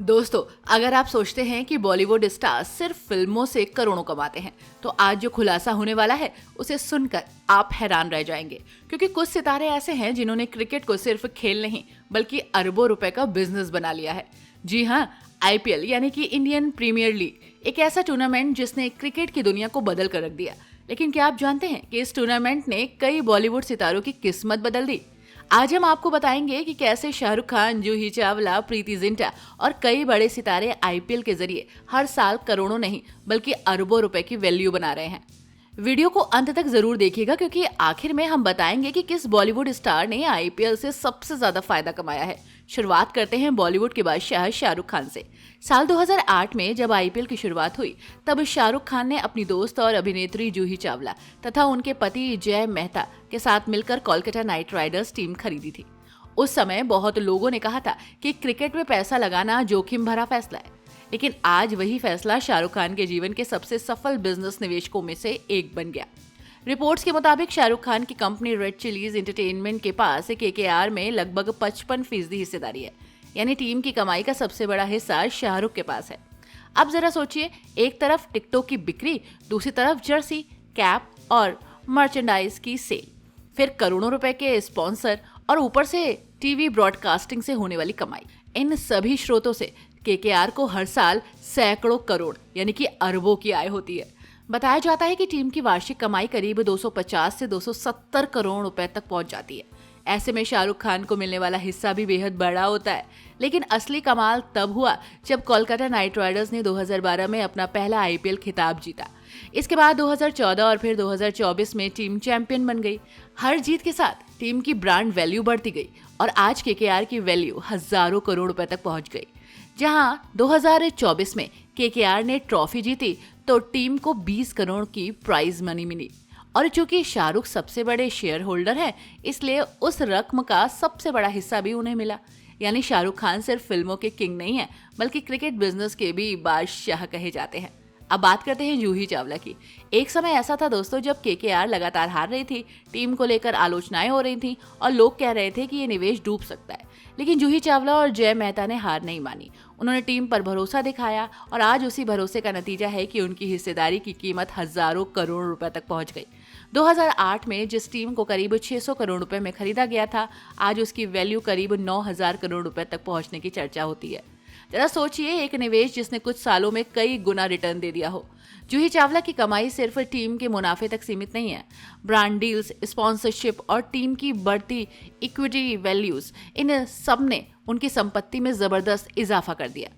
दोस्तों, अगर आप सोचते हैं कि बॉलीवुड स्टार सिर्फ फिल्मों से करोड़ों कमाते हैं, तो आज जो खुलासा होने वाला है उसे सुनकर आप हैरान रह जाएंगे। क्योंकि कुछ सितारे ऐसे हैं जिन्होंने क्रिकेट को सिर्फ खेल नहीं बल्कि अरबों रुपए का बिजनेस बना लिया है। जी हाँ, आईपीएल यानी कि इंडियन प्रीमियर लीग एक ऐसा टूर्नामेंट जिसने क्रिकेट की दुनिया को बदल कर रख दिया। लेकिन क्या आप जानते हैं कि इस टूर्नामेंट ने कई बॉलीवुड सितारों की किस्मत बदल दी। आज हम आपको बताएंगे कि कैसे शाहरुख खान, जूही चावला, प्रीति जिंटा और कई बड़े सितारे आईपीएल के जरिए हर साल करोड़ों नहीं बल्कि अरबों रुपए की वैल्यू बना रहे हैं। वीडियो को अंत तक जरूर देखिएगा क्योंकि आखिर में हम बताएंगे कि किस बॉलीवुड स्टार ने आईपीएल से सबसे ज्यादा फायदा कमाया है। शुरुआत करते हैं बॉलीवुड के बादशाह शाहरुख खान से। साल 2008 में जब आईपीएल की शुरुआत हुई तब शाहरुख खान ने अपनी दोस्त और अभिनेत्री जूही चावला तथा उनके पति जय मेहता के साथ मिलकर कोलकाता नाइट राइडर्स टीम खरीदी थी। उस समय बहुत लोगों ने कहा था कि क्रिकेट में पैसा लगाना जोखिम भरा फैसला है, लेकिन आज वही फैसला शाहरुख खान के जीवन के सबसे सफल बिजनेस निवेशकों में से एक बन गया। रिपोर्ट्स के मुताबिक शाहरुख खान की कंपनी रेड चिलीज एंटरटेनमेंट के पास केकेआर में लगभग 55% हिस्सेदारी है, यानी टीम की कमाई का सबसे बड़ा हिस्सा शाहरुख के पास है। अब जरा सोचिए, एक तरफ टिकटों की बिक्री, दूसरी तरफ जर्सी, कैप और मर्चेंडाइज की सेल, फिर करोड़ों रुपए के स्पॉन्सर और ऊपर से टीवी ब्रॉडकास्टिंग से होने वाली कमाई। इन सभी स्रोतों से केकेआर को हर साल सैकड़ों करोड़ यानी कि अरबों की आय होती है। बताया जाता है कि टीम की वार्षिक कमाई करीब 250 से 270 करोड़ रुपए तक पहुंच जाती है। ऐसे में शाहरुख खान को मिलने वाला हिस्सा भी बेहद बड़ा होता है। लेकिन असली कमाल तब हुआ जब कोलकाता नाइट राइडर्स ने 2012 में अपना पहला आईपीएल खिताब जीता। इसके बाद 2014 और फिर 2024 में टीम चैंपियन बन गई। हर जीत के साथ टीम की ब्रांड वैल्यू बढ़ती गई और आज केकेआर की वैल्यू हजारों करोड़ रुपए तक पहुंच गई। जहां 2024 में केकेआर ने ट्रॉफी जीती तो टीम को 20 करोड़ की प्राइज मनी मिली। और चूंकि शाहरुख सबसे बड़े शेयर होल्डर हैं, इसलिए उस रकम का सबसे बड़ा हिस्सा भी उन्हें मिला। यानी शाहरुख खान सिर्फ फिल्मों के किंग नहीं है बल्कि क्रिकेट बिजनेस के भी बादशाह कहे जाते हैं। अब बात करते हैं जूही चावला की। एक समय ऐसा था दोस्तों जब केकेआर लगातार हार रही थी, टीम को लेकर आलोचनाएं हो रही थी और लोग कह रहे थे कि ये निवेश डूब सकता है। लेकिन जूही चावला और जय मेहता ने हार नहीं मानी। उन्होंने टीम पर भरोसा दिखाया और आज उसी भरोसे का नतीजा है कि उनकी हिस्सेदारी की कीमत हजारों करोड़ रुपए तक पहुंच गई। 2008 में जिस टीम को करीब 600 करोड़ रुपए में खरीदा गया था, आज उसकी वैल्यू करीब 9000 करोड़ रुपए तक पहुंचने की चर्चा होती है। जरा सोचिए, एक निवेश जिसने कुछ सालों में कई गुना रिटर्न दे दिया हो। जूही चावला की कमाई सिर्फ टीम के मुनाफे तक सीमित नहीं है। ब्रांड डील्स, स्पॉन्सरशिप और टीम की बढ़ती इक्विटी वैल्यूज, इन सब ने उनकी संपत्ति में जबरदस्त इजाफा कर दिया।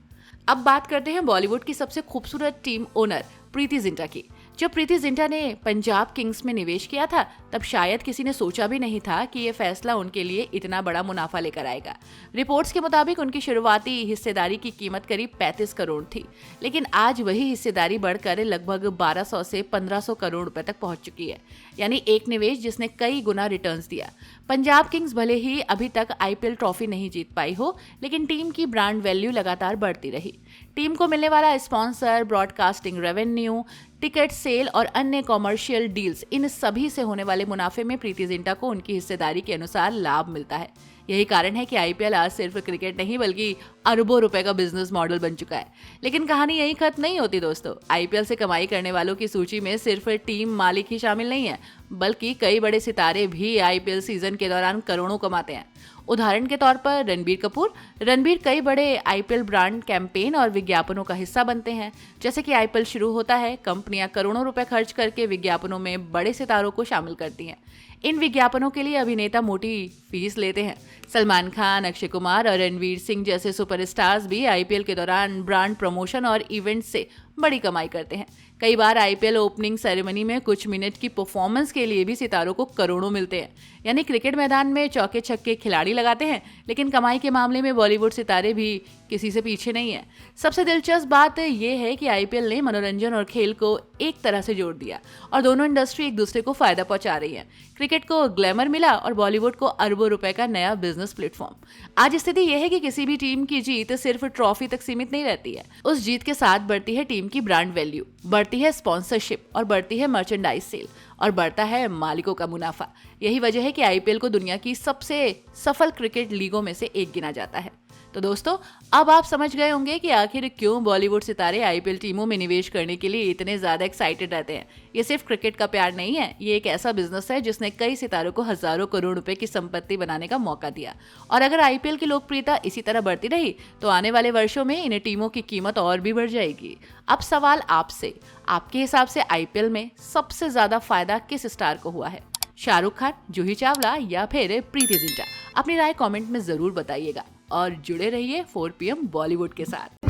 अब बात करते हैं बॉलीवुड की सबसे खूबसूरत टीम ओनर प्रीति जिंटा की। जब प्रीति जिंटा ने पंजाब किंग्स में निवेश किया था तब शायद किसी ने सोचा भी नहीं था कि यह फैसला उनके लिए इतना बड़ा मुनाफा लेकर आएगा। रिपोर्ट्स के मुताबिक उनकी शुरुआती हिस्सेदारी की कीमत करीब 35 करोड़ थी, लेकिन आज वही हिस्सेदारी बढ़कर लगभग 1200 से 1500 करोड़ रुपए तक पहुंच चुकी है। यानी एक निवेश जिसने कई गुना रिटर्न्स दिया। पंजाब किंग्स भले ही अभी तक आईपीएल ट्रॉफी नहीं जीत पाई हो, लेकिन टीम की ब्रांड वैल्यू लगातार बढ़ती रही। टीम को मिलने वाला sponsor, broadcasting revenue, ticket sale और अन्य कॉमर्शियल डील्स, इन सभी से होने वाले मुनाफे में प्रीति जिंटा को उनकी हिस्सेदारी के अनुसार लाभ मिलता है। यही कारण है कि आईपीएल आज सिर्फ क्रिकेट नहीं बल्कि अरबों रुपए का बिजनेस मॉडल बन चुका है। लेकिन कहानी यही खत्म नहीं होती दोस्तों। आईपीएल से कमाई करने वालों की सूची में सिर्फ टीम मालिक ही शामिल नहीं है, बल्कि कई बड़े सितारे भी आईपीएल सीजन के दौरान करोड़ों कमाते हैं। उदाहरण के तौर पर रणबीर कपूर। रणबीर कई बड़े आईपीएल ब्रांड कैंपेन और विज्ञापनों का हिस्सा बनते हैं। जैसे कि आईपीएल शुरू होता है, कंपनियां करोड़ों रुपए खर्च करके विज्ञापनों में बड़े सितारों को शामिल करती हैं। इन विज्ञापनों के लिए अभिनेता मोटी फीस लेते हैं। सलमान खान, अक्षय कुमार और रणवीर सिंह जैसे सुपरस्टार्स भी आईपीएल के दौरान ब्रांड प्रमोशन और इवेंट से बड़ी कमाई करते हैं। कई बार आईपीएल ओपनिंग सेरेमनी में कुछ मिनट की परफॉर्मेंस के लिए भी सितारों को करोड़ों मिलते हैं। यानी क्रिकेट मैदान में चौके छक्के खिलाड़ी लगाते हैं, लेकिन कमाई के मामले में बॉलीवुड सितारे भी किसी से पीछे नहीं है। सबसे दिलचस्प बात यह है कि आईपीएल ने मनोरंजन और खेल को एक तरह से जोड़ दिया और दोनों इंडस्ट्री एक दूसरे को फायदा पहुंचा रही है। क्रिकेट को ग्लैमर मिला और बॉलीवुड को अरबों रुपए का नया बिजनेस प्लेटफॉर्म। आज स्थिति यह है कि किसी भी टीम की जीत सिर्फ ट्रॉफी तक सीमित नहीं रहती है। उस जीत के साथ बढ़ती है टीम की ब्रांड वैल्यू, बढ़ती है स्पॉन्सरशिप और बढ़ती है मर्चेंडाइज सेल और बढ़ता है मालिकों का मुनाफा। यही वजह है कि आईपीएल को दुनिया की सबसे सफल क्रिकेट लीगों में से एक गिना जाता है। तो दोस्तों, अब आप समझ गए होंगे कि आखिर क्यों बॉलीवुड सितारे आईपीएल टीमों में निवेश करने के लिए इतने ज्यादा एक्साइटेड रहते हैं। ये सिर्फ क्रिकेट का प्यार नहीं है, ये एक ऐसा बिजनेस है जिसने कई सितारों को हजारों करोड़ रुपए की संपत्ति बनाने का मौका दिया। और अगर आईपीएल की लोकप्रियता इसी तरह बढ़ती रही तो आने वाले वर्षों में इन टीमों की कीमत और भी बढ़ जाएगी। अब सवाल आपसे, आपके हिसाब से आईपीएल में सबसे ज्यादा फायदा किस स्टार को हुआ है? शाहरुख खान, जूही चावला या फिर प्रीति जिंटा? अपनी राय कमेंट में जरूर बताइएगा और जुड़े रहिए 4 PM बॉलीवुड के साथ।